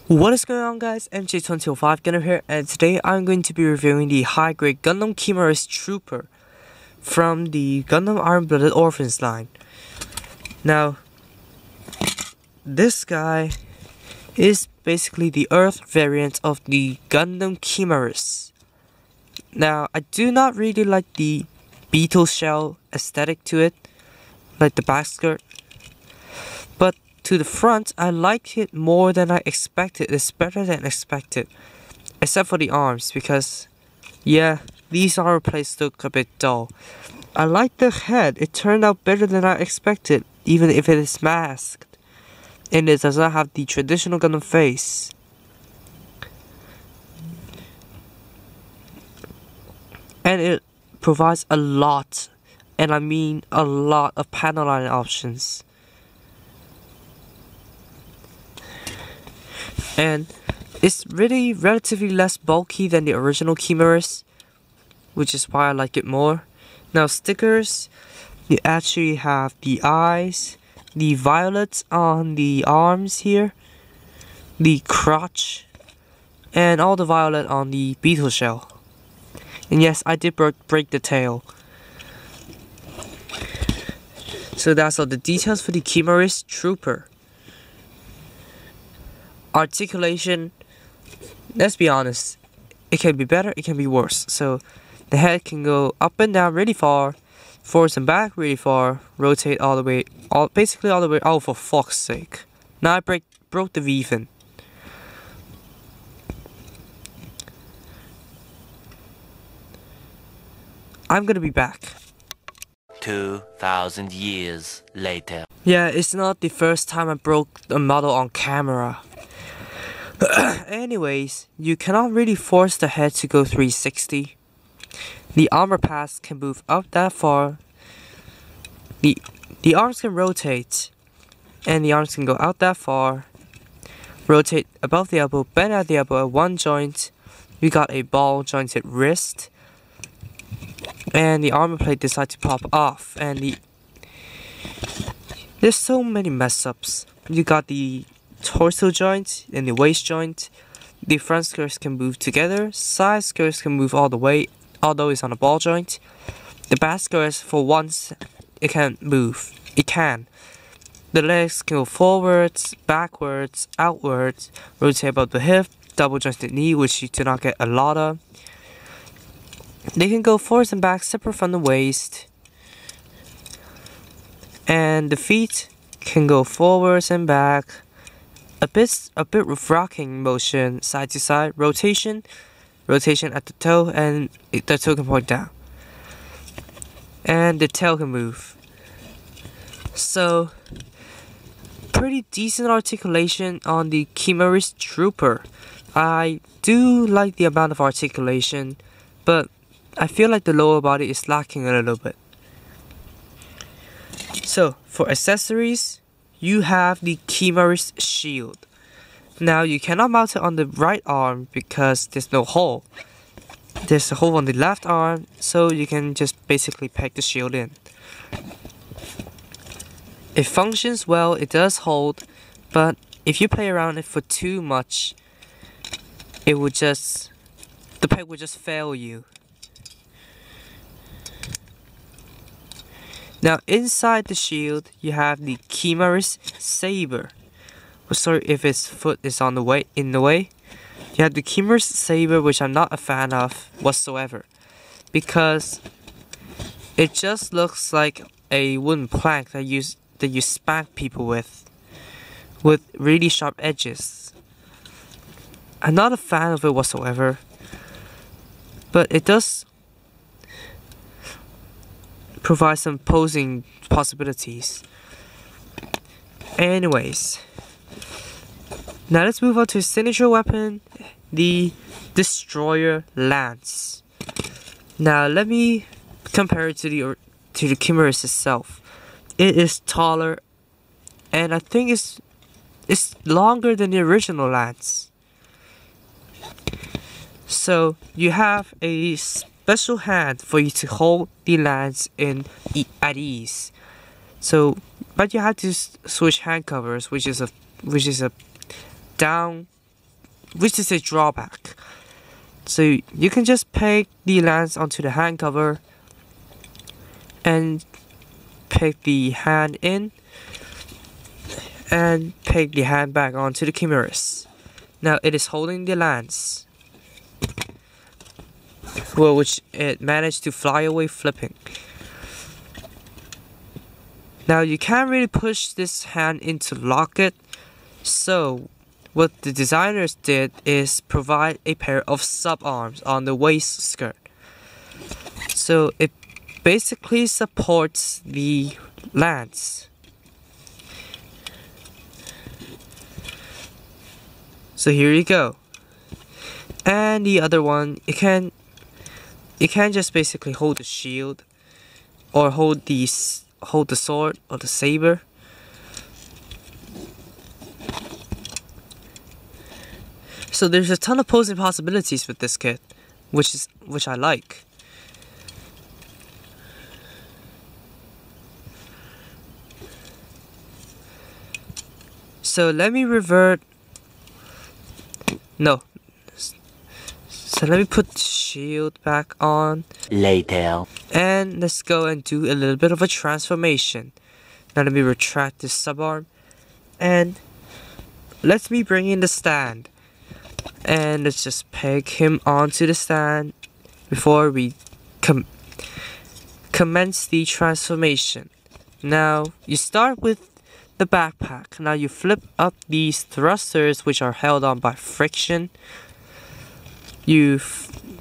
What is going on, guys? MJ2005 Gunner here, and today I'm going to be reviewing the high-grade Gundam Kimaris Trooper from the Gundam Iron-Blooded Orphans line. Now, this guy is basically the Earth variant of the Gundam Kimaris. Now, I do not really like the beetle shell aesthetic to it, like the back skirt, but to the front, I like it more than I expected. It's better than expected. Except for the arms, because, yeah, these armor plates look a bit dull. I like the head. It turned out better than I expected, even if it is masked. And it does not have the traditional Gundam face. And it provides a lot, and I mean a lot, of panel line options. And it's really relatively less bulky than the original Kimaris, which is why I like it more. Now, stickers, you actually have the eyes, the violets on the arms here, the crotch, and all the violet on the beetle shell. And yes, I did break the tail. So that's all the details for the Kimaris Trooper. Articulation, let's be honest, it can be better, it can be worse. So the head can go up and down really far, forwards and back really far, rotate all the way, basically all the way. Oh, for fuck's sake. Now I broke the V-fin. I'm gonna be back. 2,000 years later. Yeah, it's not the first time I broke a model on camera. Anyways, you cannot really force the head to go 360. The armor pass can move up that far. The arms can rotate, and the arms can go out that far. Rotate above the elbow, bend at the elbow at one joint. We got a ball jointed wrist, and the armor plate decides to pop off. And there's so many mess ups. You got the torso joint and the waist joint. The front skirts can move together. Side skirts can move all the way, although it's on a ball joint. The back skirts, for once, it can't move. It can. The legs can go forwards, backwards, outwards, rotate above the hip, double jointed knee, which you do not get a lot of. They can go forwards and back, separate from the waist. And the feet can go forwards and back. A bit with rocking motion, side to side, rotation at the toe, and the toe can point down. And the tail can move. So, pretty decent articulation on the Kimaris Trooper. I do like the amount of articulation, but I feel like the lower body is lacking a little bit. So, for accessories, you have the Kimaris shield. Now, you cannot mount it on the right arm because there's no hole. There's a hole on the left arm, so you can just basically peg the shield in. It functions well, it does hold, but if you play around it for too much, the peg would just fail you. Now, inside the shield, you have the Kimaris Saber. Sorry if its foot is in the way. You have the Kimaris Saber, which I'm not a fan of whatsoever, because it just looks like a wooden plank that you spank people with really sharp edges. I'm not a fan of it whatsoever, but it does provide some posing possibilities. Anyways, now let's move on to his signature weapon, the Destroyer Lance. Now let me compare it to the Kimaris itself. It is taller, and I think it's longer than the original Lance. So you have a special hand for you to hold the lance at ease. So, but you have to switch hand covers, which is a down a drawback. So you can just peg the lance onto the hand cover and peg the hand in and peg the hand back onto the Kimaris. Now it is holding the lance, well, which it managed to fly away flipping. Now you can't really push this hand in to lock it, so what the designers did is provide a pair of sub-arms on the waist skirt. So it basically supports the lance. So here you go. And the other one, it can just basically hold the shield or hold the sword or the saber. So there's a ton of posing possibilities with this kit, which I like. So let me revert. No. So let me put the shield back on. Later. And let's go and do a little bit of a transformation. Now let me retract this subarm. And let me bring in the stand. And let's just peg him onto the stand before we commence the transformation. Now you start with the backpack. Now you flip up these thrusters, which are held on by friction. You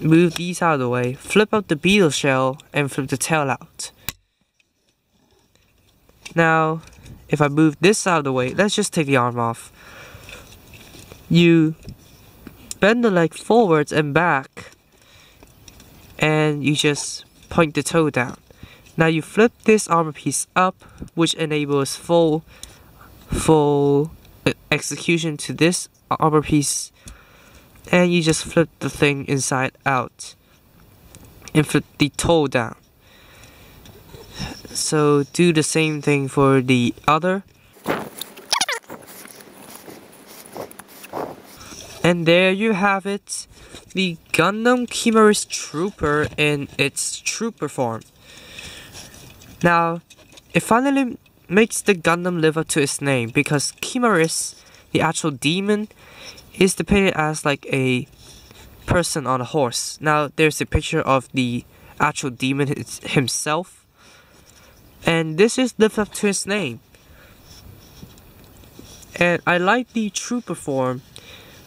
move these out of the way, flip up the beetle shell, and flip the tail out. Now, if I move this out of the way, let's just take the arm off. You bend the leg forwards and back, and you just point the toe down. Now you flip this armor piece up, which enables full execution to this armor piece, and you just flip the thing inside out and flip the toe down. So do the same thing for the other. And there you have it, the Gundam Kimaris Trooper in its trooper form. Now, it finally makes the Gundam live up to its name, because Kimaris, the actual demon, is depicted as like a person on a horse. Now, there's a picture of the actual demon himself, and this is lived up to its name. And I like the trooper form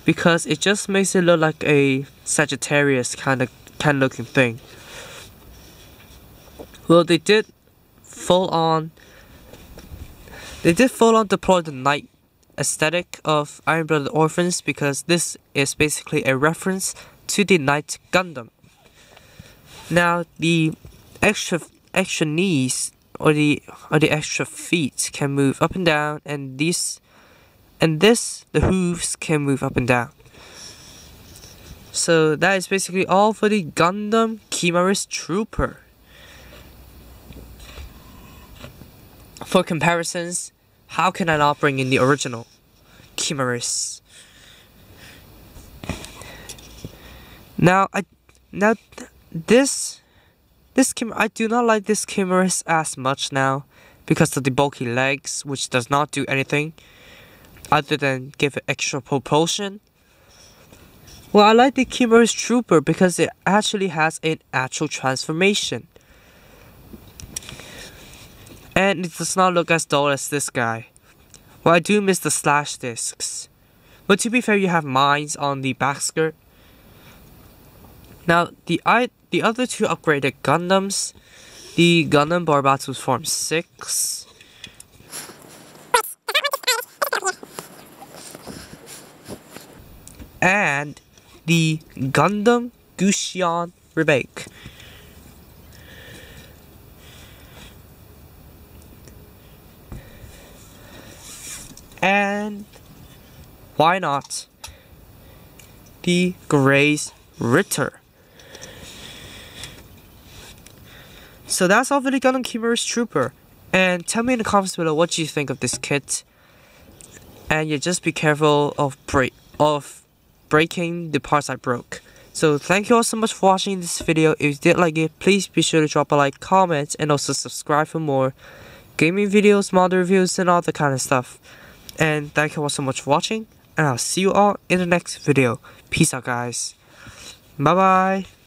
because it just makes it look like a Sagittarius kind of looking thing. Well, they did full on deploy the knight aesthetic of Iron-Blooded Orphans, because this is basically a reference to the Knight Gundam. Now the extra knees or the extra feet can move up and down, and the hooves can move up and down. So that is basically all for the Gundam Kimaris Trooper. For comparisons, how can I not bring in the original Kimaris? Now I do not like this Kimaris as much now because of the bulky legs, which does not do anything other than give it extra propulsion. Well, I like the Kimaris Trooper because it actually has an actual transformation. And it does not look as dull as this guy. Well, I do miss the slash discs. But to be fair, you have mines on the back skirt. Now, the other two upgraded Gundams, the Gundam Barbatos Form 6, and the Gundam Gusion Remake. And why not the Grace Ritter? So that's all for the Gundam Kimaris Trooper. And tell me in the comments below what you think of this kit. And yeah, just be careful of breaking the parts I broke. So thank you all so much for watching this video. If you did like it, please be sure to drop a like, comment, and also subscribe for more gaming videos, model reviews, and all that kind of stuff. And thank you all so much for watching, and I'll see you all in the next video. Peace out, guys. Bye bye.